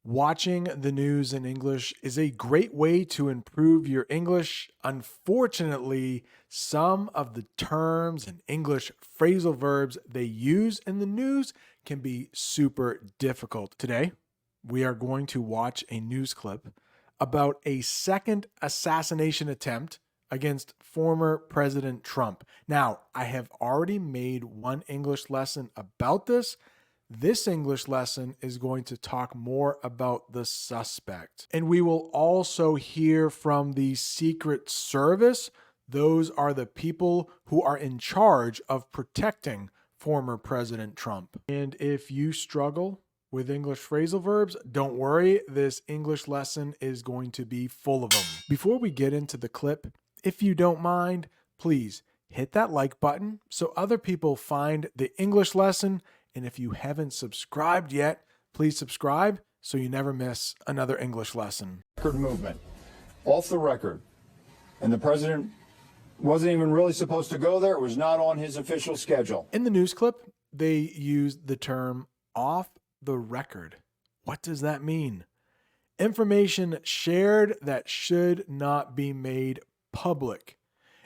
Watching the news in English is a great way to improve your English. Unfortunately, some of the terms and English phrasal verbs they use in the news can be super difficult. Today, we are going to watch a news clip about a second assassination attempt against former President Trump. Now, I have already made one English lesson about this. This English lesson is going to talk more about the suspect. And we will also hear from the Secret Service. Those are the people who are in charge of protecting former President Trump. And if you struggle with English phrasal verbs, don't worry, this English lesson is going to be full of them. Before we get into the clip, if you don't mind, please hit that like button so other people find the English lesson. And if you haven't subscribed yet, please subscribe so you never miss another English lesson. Record movement off the record. And the president wasn't even really supposed to go there. It was not on his official schedule. In the news clip, they used the term off the record. What does that mean? Information shared that should not be made public.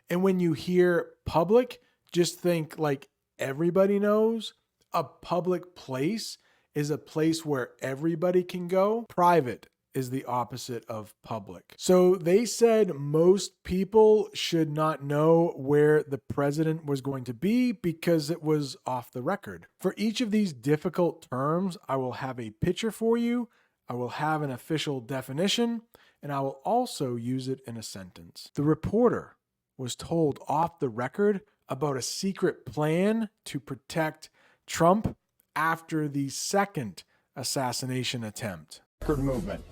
And when you hear public, just think like everybody knows. A public place is a place where everybody can go. Private is the opposite of public. So they said most people should not know where the president was going to be because it was off the record. For each of these difficult terms, I will have a picture for you. I will have an official definition, and I will also use it in a sentence. The reporter was told off the record about a secret plan to protect Trump after the second assassination attempt. Record movement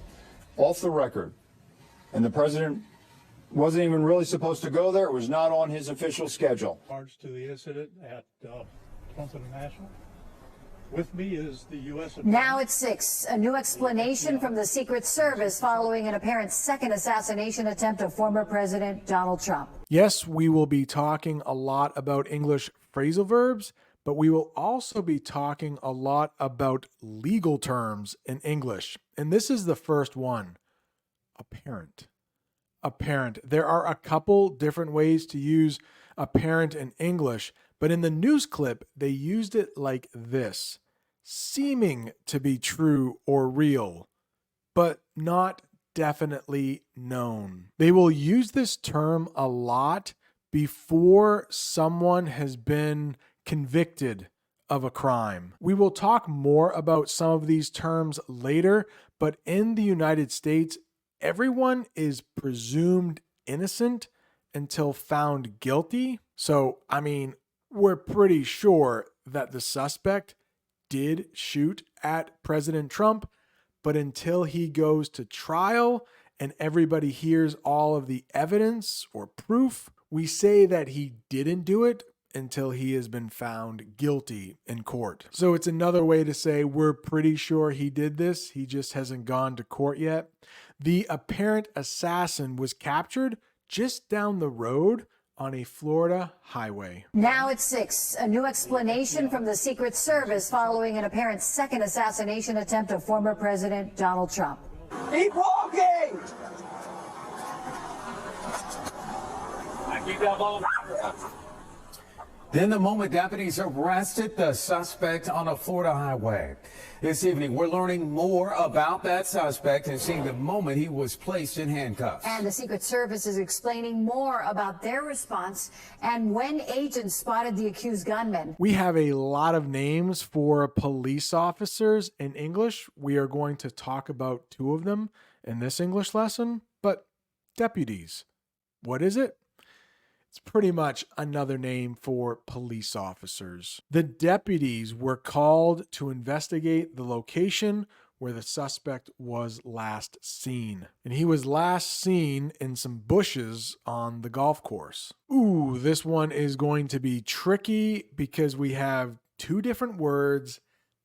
off the record. And the president wasn't even really supposed to go there. It was not on his official schedule. Regards to the incident at Trump International. With me is the U.S. Attorney. Now at 6, a new explanation from the Secret Service following an apparent second assassination attempt of former President Donald Trump. Yes, we will be talking a lot about English phrasal verbs, but we will also be talking a lot about legal terms in English. And this is the first one, apparent. Apparent. There are a couple different ways to use apparent in English, but in the news clip, they used it like this: seeming to be true or real, but not definitely known. They will use this term a lot before someone has been convicted of a crime. We will talk more about some of these terms later, but in the United States, everyone is presumed innocent until found guilty. So, we're pretty sure that the suspect did shoot at President Trump, but until he goes to trial and everybody hears all of the evidence or proof, we say that he didn't do it until he has been found guilty in court. So it's another way to say we're pretty sure he did this. He just hasn't gone to court yet. The apparent assassin was captured just down the road on a Florida highway. Now at 6, a new explanation from the Secret Service following an apparent second assassination attempt of former President Donald Trump. Keep walking! I keep that ball. Then the moment deputies arrested the suspect on a Florida highway. This evening, we're learning more about that suspect and seeing the moment he was placed in handcuffs. And the Secret Service is explaining more about their response and when agents spotted the accused gunman. We have a lot of names for police officers in English. We are going to talk about two of them in this English lesson, but deputies, what is it? It's pretty much another name for police officers. The deputies were called to investigate the location where the suspect was last seen. And he was last seen in some bushes on the golf course. Ooh, this one is going to be tricky because we have two different words.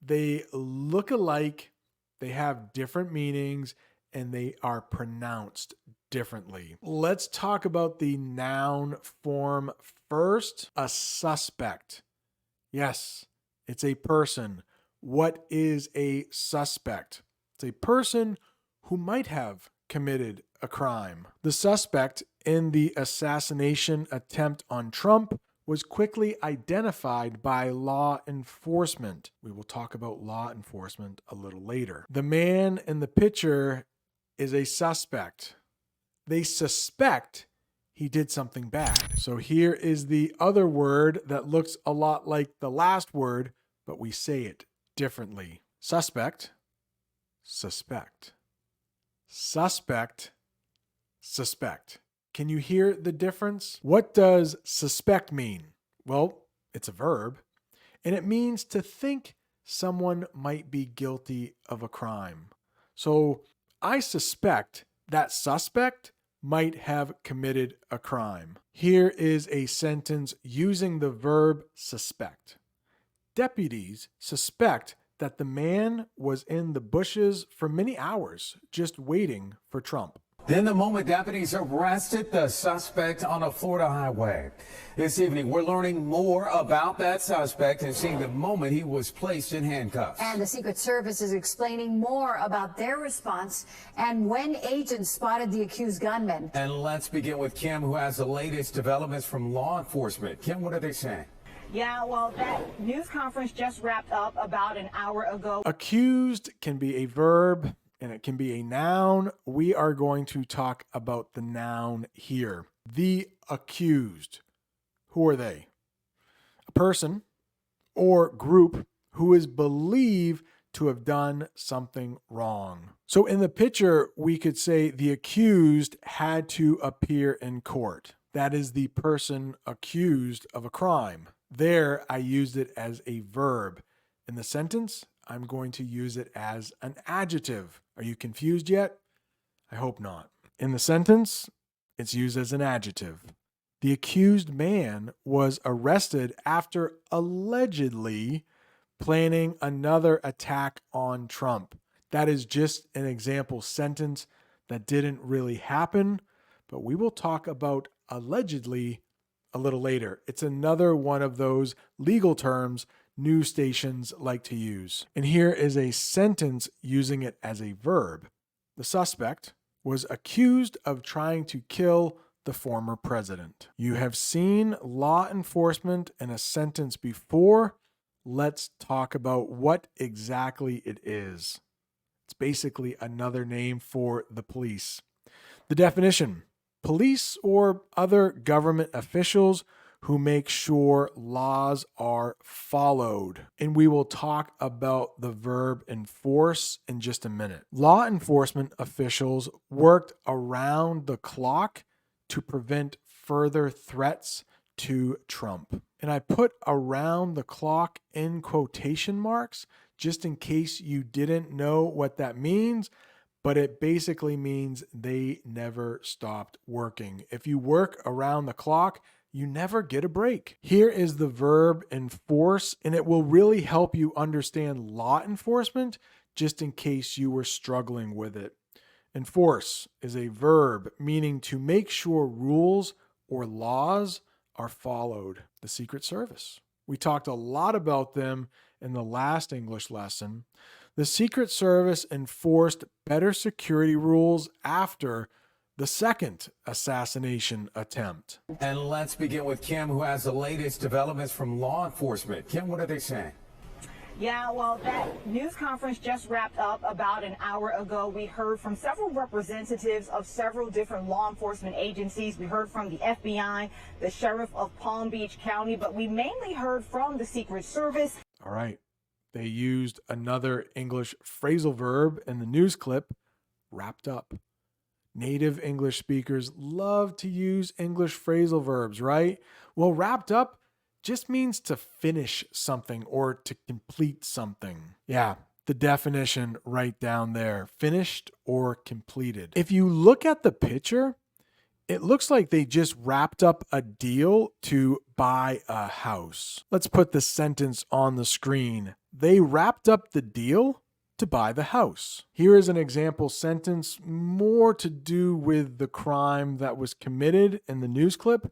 They look alike, they have different meanings, and they are pronounced differently. Let's talk about the noun form first. A suspect. Yes, it's a person. What is a suspect? It's a person who might have committed a crime. The suspect in the assassination attempt on Trump was quickly identified by law enforcement. We will talk about law enforcement a little later. The man in the picture is a suspect. They suspect he did something bad. So here is the other word that looks a lot like the last word, but we say it differently. Suspect, suspect. Suspect, suspect. Can you hear the difference? What does suspect mean? Well, it's a verb, and it means to think someone might be guilty of a crime. So I suspect that suspect might have committed a crime. Here is a sentence using the verb suspect. Deputies suspect that the man was in the bushes for many hours, just waiting for Trump. Then the moment deputies arrested the suspect on a Florida highway. This evening, we're learning more about that suspect and seeing the moment he was placed in handcuffs. And the Secret Service is explaining more about their response and when agents spotted the accused gunman. And let's begin with Kim, who has the latest developments from law enforcement. Kim, what are they saying? Yeah, well, that news conference just wrapped up about an hour ago. Accused can be a verb and it can be a noun. We are going to talk about the noun here. The accused. Who are they? A person or group who is believed to have done something wrong. So in the picture, we could say the accused had to appear in court. That is the person accused of a crime. There, I used it as a verb. In the sentence, I'm going to use it as an adjective. Are you confused yet? I hope not. In the sentence, it's used as an adjective. The accused man was arrested after allegedly planning another attack on Trump. That is just an example sentence that didn't really happen, but we will talk about allegedly a little later. It's another one of those legal terms news stations like to use. And here is a sentence using it as a verb. The suspect was accused of trying to kill the former president. You have seen law enforcement in a sentence before. Let's talk about what exactly it is. It's basically another name for the police. The definition: police or other government officials who make sure laws are followed. And we will talk about the verb enforce in just a minute. Law enforcement officials worked around the clock to prevent further threats to Trump. And I put around the clock in quotation marks just in case you didn't know what that means. But it basically means they never stopped working. If you work around the clock, you never get a break. Here is the verb enforce, and it will really help you understand law enforcement just in case you were struggling with it. Enforce is a verb meaning to make sure rules or laws are followed. The Secret Service. We talked a lot about them in the last English lesson. The Secret Service enforced better security rules after the second assassination attempt. And let's begin with Kim, who has the latest developments from law enforcement. Kim, what are they saying? Yeah, well, that news conference just wrapped up about an hour ago. We heard from several representatives of several different law enforcement agencies. We heard from the FBI, the sheriff of Palm Beach County, but we mainly heard from the Secret Service. All right. They used another English phrasal verb in the news clip, wrapped up. Native English speakers love to use English phrasal verbs, right? Well, wrapped up just means to finish something or to complete something. Yeah, the definition right down there, finished or completed. If you look at the picture, it looks like they just wrapped up a deal to buy a house. Let's put the sentence on the screen. They wrapped up the deal to buy the house. Here is an example sentence more to do with the crime that was committed in the news clip.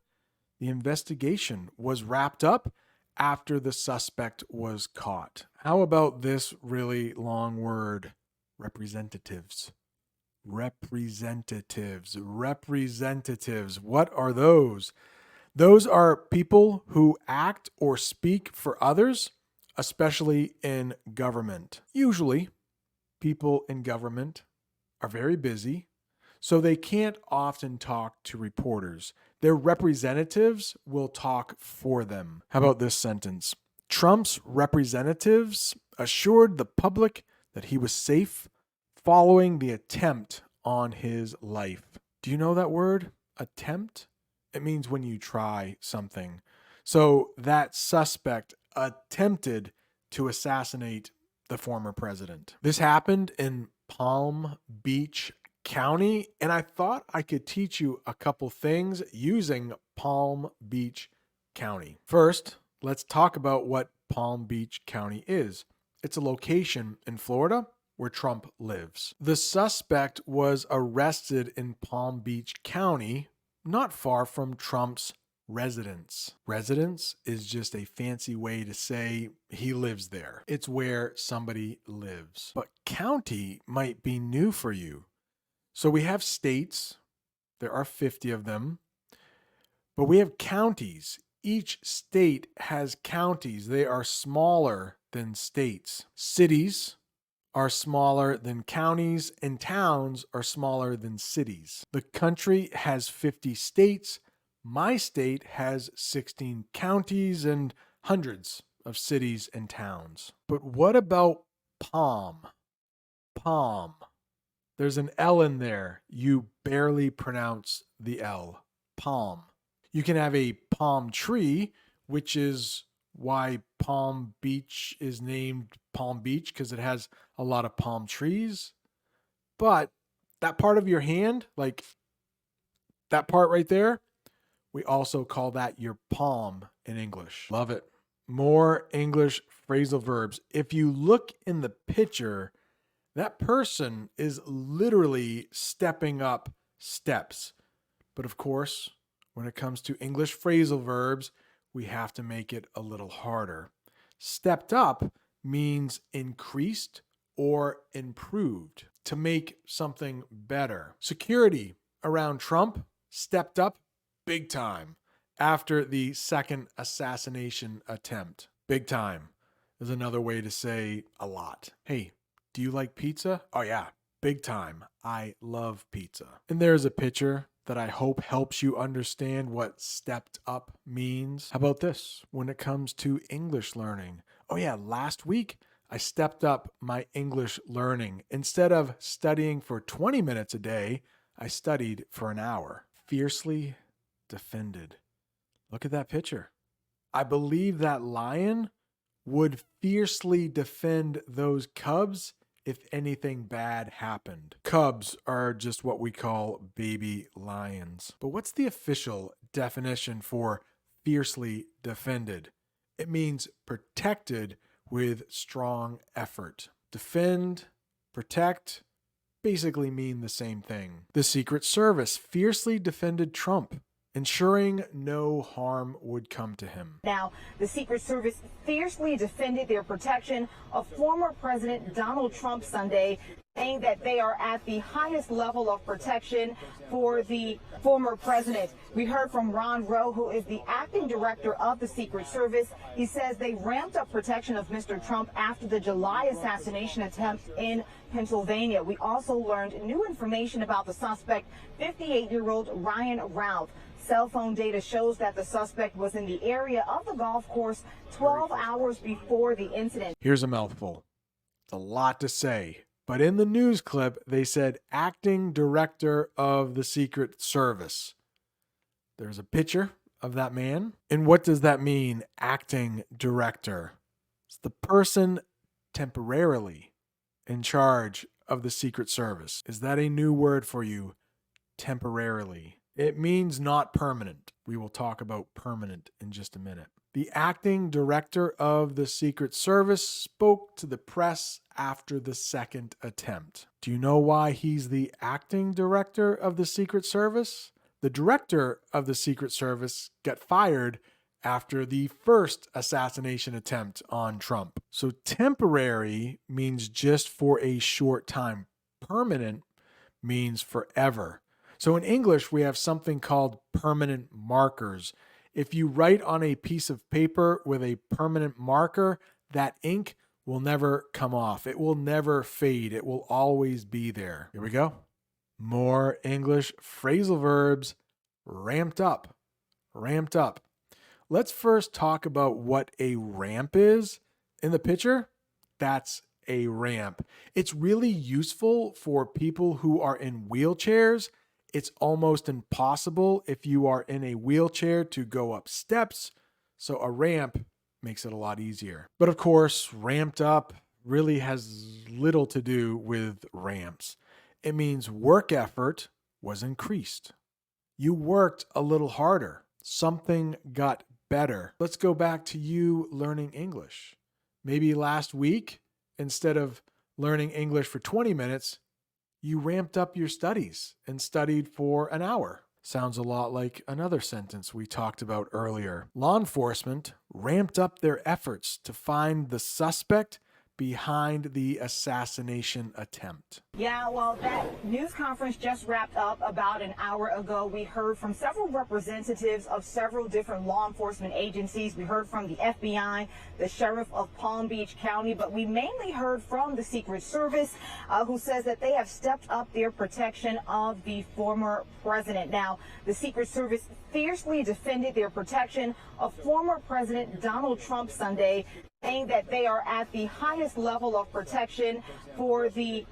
The investigation was wrapped up after the suspect was caught. How about this really long word? Representatives. Representatives. What are those? Those are people who act or speak for others, especially in government. Usually, people in government are very busy, so they can't often talk to reporters. Their representatives will talk for them. How about this sentence? Trump's representatives assured the public that he was safe following the attempt on his life. Do you know that word? Attempt? It means when you try something. So that suspect attempted to assassinate the former president. This happened in Palm Beach County, and I thought I could teach you a couple things using Palm Beach County. First, let's talk about what Palm Beach County is. It's a location in Florida where Trump lives. The suspect was arrested in Palm Beach County, not far from Trump's residence. Residence is just a fancy way to say he lives there. It's where somebody lives. But county might be new for you. So we have states, there are 50 of them, but we have counties. Each state has counties. They are smaller than states. Cities are smaller than counties, and towns are smaller than cities. The country has 50 states. My state has 16 counties and hundreds of cities and towns. But what about Palm? Palm. There's an L in there. You barely pronounce the L. Palm. You can have a palm tree, which is why Palm Beach is named Palm Beach, because it has a lot of palm trees. But that part of your hand, like that part right there, we also call that your palm in English. Love it. More English phrasal verbs. If you look in the picture, that person is literally stepping up steps. But of course, when it comes to English phrasal verbs, we have to make it a little harder. Stepped up means increased or improved, to make something better. Security around Trump stepped up big time after the second assassination attempt. Big time is another way to say a lot. Hey, do you like pizza? Oh yeah, big time. I love pizza. And there's a picture that I hope helps you understand what stepped up means. How about this? When it comes to English learning. Oh yeah, last week I stepped up my English learning. Instead of studying for 20 minutes a day, I studied for an hour. Fiercely defended. Look at that picture. I believe that lion would fiercely defend those cubs if anything bad happened. Cubs are just what we call baby lions. But what's the official definition for fiercely defended? It means protected with strong effort. Defend, protect, basically mean the same thing. The Secret Service fiercely defended Trump, ensuring no harm would come to him. Now, the Secret Service fiercely defended their protection of former President Donald Trump Sunday, saying that they are at the highest level of protection for the former president. We heard from Ron Rowe, who is the acting director of the Secret Service. He says they ramped up protection of Mr. Trump after the July assassination attempt in Pennsylvania. We also learned new information about the suspect, 58-year-old Ryan Routh. Cell phone data shows that the suspect was in the area of the golf course 12 hours before the incident. Here's a mouthful. It's a lot to say. But in the news clip, they said acting director of the Secret Service. There's a picture of that man. And what does that mean, acting director? It's the person temporarily in charge of the Secret Service. Is that a new word for you? Temporarily. It means not permanent. We will talk about permanent in just a minute. The acting director of the Secret Service spoke to the press after the second attempt. Do you know why he's the acting director of the Secret Service? The director of the Secret Service got fired after the first assassination attempt on Trump. So temporary means just for a short time. Permanent means forever. So in English, we have something called permanent markers. If you write on a piece of paper with a permanent marker, that ink will never come off. It will never fade. It will always be there. Here we go. More English phrasal verbs. Ramped up. Ramped up. Let's first talk about what a ramp is. In the picture, that's a ramp. It's really useful for people who are in wheelchairs. It's almost impossible if you are in a wheelchair to go up steps. So a ramp makes it a lot easier. But of course, ramped up really has little to do with ramps. It means work effort was increased. You worked a little harder. Something got better. Let's go back to you learning English. Maybe last week, instead of learning English for 20 minutes, you ramped up your studies and studied for an hour. Sounds a lot like another sentence we talked about earlier. Law enforcement ramped up their efforts to find the suspect behind the assassination attempt. Yeah, well, that news conference just wrapped up about an hour ago. We heard from several representatives of several different law enforcement agencies. We heard from the FBI, the sheriff of Palm Beach County, but we mainly heard from the Secret Service, who says that they have stepped up their protection of the former president. Now, the Secret Service fiercely defended their protection of former President Donald Trump Sunday, saying that they are at the highest level of protection for the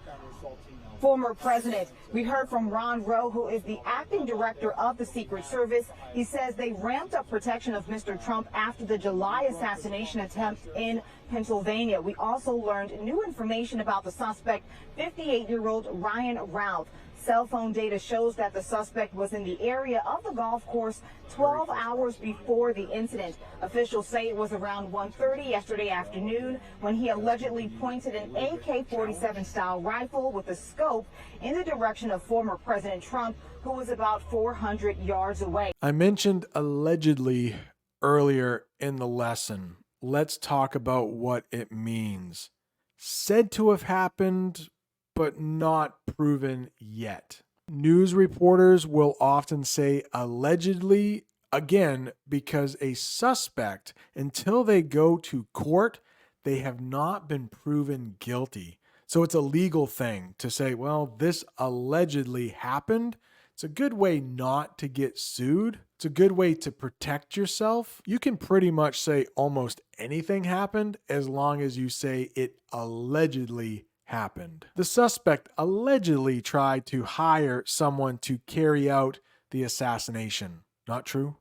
former president. We heard from Ron Rowe, who is the acting director of the Secret Service. He says they ramped up protection of Mr. Trump after the July assassination attempt in Pennsylvania. We also learned new information about the suspect, 58-year-old Ryan Routh. Cell phone data shows that the suspect was in the area of the golf course 12 hours before the incident. Officials say it was around 1:30 yesterday afternoon when he allegedly pointed an AK-47 style rifle with a scope in the direction of former President Trump, who was about 400 yards away. I mentioned allegedly earlier in the lesson. Let's talk about what it means. Said to have happened, but not proven yet. News reporters will often say allegedly, again, because a suspect, until they go to court, they have not been proven guilty. So it's a legal thing to say, well, this allegedly happened. It's a good way not to get sued. It's a good way to protect yourself. You can pretty much say almost anything happened as long as you say it allegedly happened. The suspect allegedly tried to hire someone to carry out the assassination. Not true.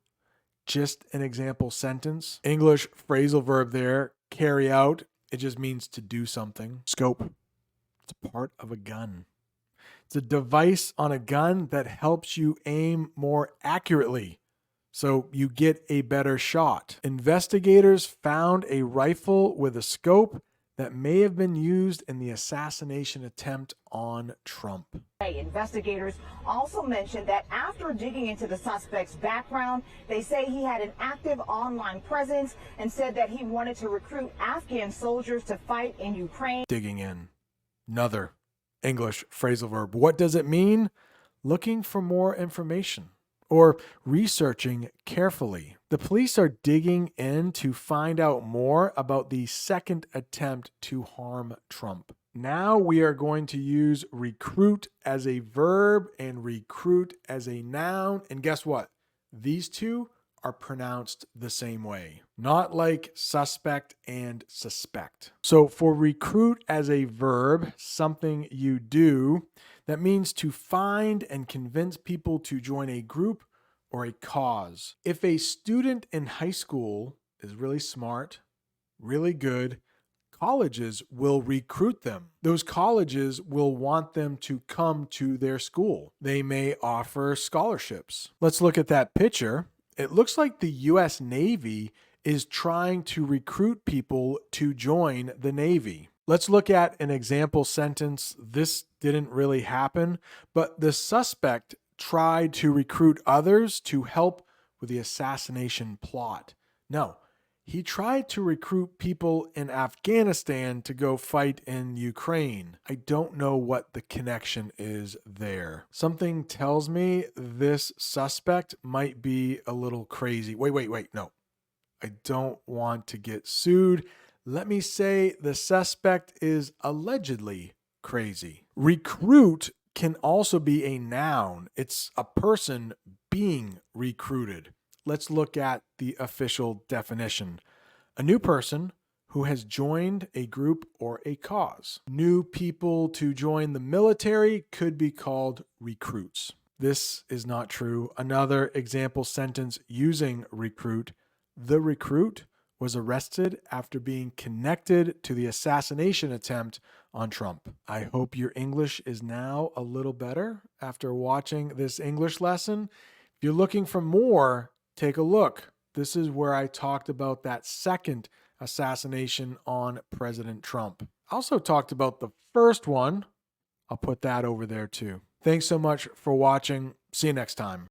Just an example sentence. English phrasal verb there, carry out. It just means to do something. Scope. It's a part of a gun. It's a device on a gun that helps you aim more accurately, so you get a better shot. Investigators found a rifle with a scope that may have been used in the assassination attempt on Trump. Investigators also mentioned that after digging into the suspect's background, they say he had an active online presence and said that he wanted to recruit Afghan soldiers to fight in Ukraine. Digging in. Another English phrasal verb. What does it mean? Looking for more information or researching carefully. The police are digging in to find out more about the second attempt to harm Trump. Now we are going to use recruit as a verb and recruit as a noun. And guess what? These two are pronounced the same way, not like suspect and suspect. So for recruit as a verb, something you do, that means to find and convince people to join a group or a cause. If a student in high school is really smart, really good, colleges will recruit them. Those colleges will want them to come to their school. They may offer scholarships. Let's look at that picture. It looks like the U.S. Navy is trying to recruit people to join the Navy. Let's look at an example sentence. This didn't really happen, but the suspect tried to recruit others to help with the assassination plot. No, he tried to recruit people in Afghanistan to go fight in Ukraine. I don't know what the connection is there. Something tells me this suspect might be a little crazy. Wait, no. I don't want to get sued. Let me say the suspect is allegedly crazy. Recruit can also be a noun. It's a person being recruited. Let's look at the official definition. A new person who has joined a group or a cause. New people to join the military could be called recruits. This is not true. Another example sentence using recruit. The recruit was arrested after being connected to the assassination attempt on Trump. I hope your English is now a little better after watching this English lesson. If you're looking for more, take a look. This is where I talked about that second assassination on President Trump. I also talked about the first one. I'll put that over there too. Thanks so much for watching. See you next time.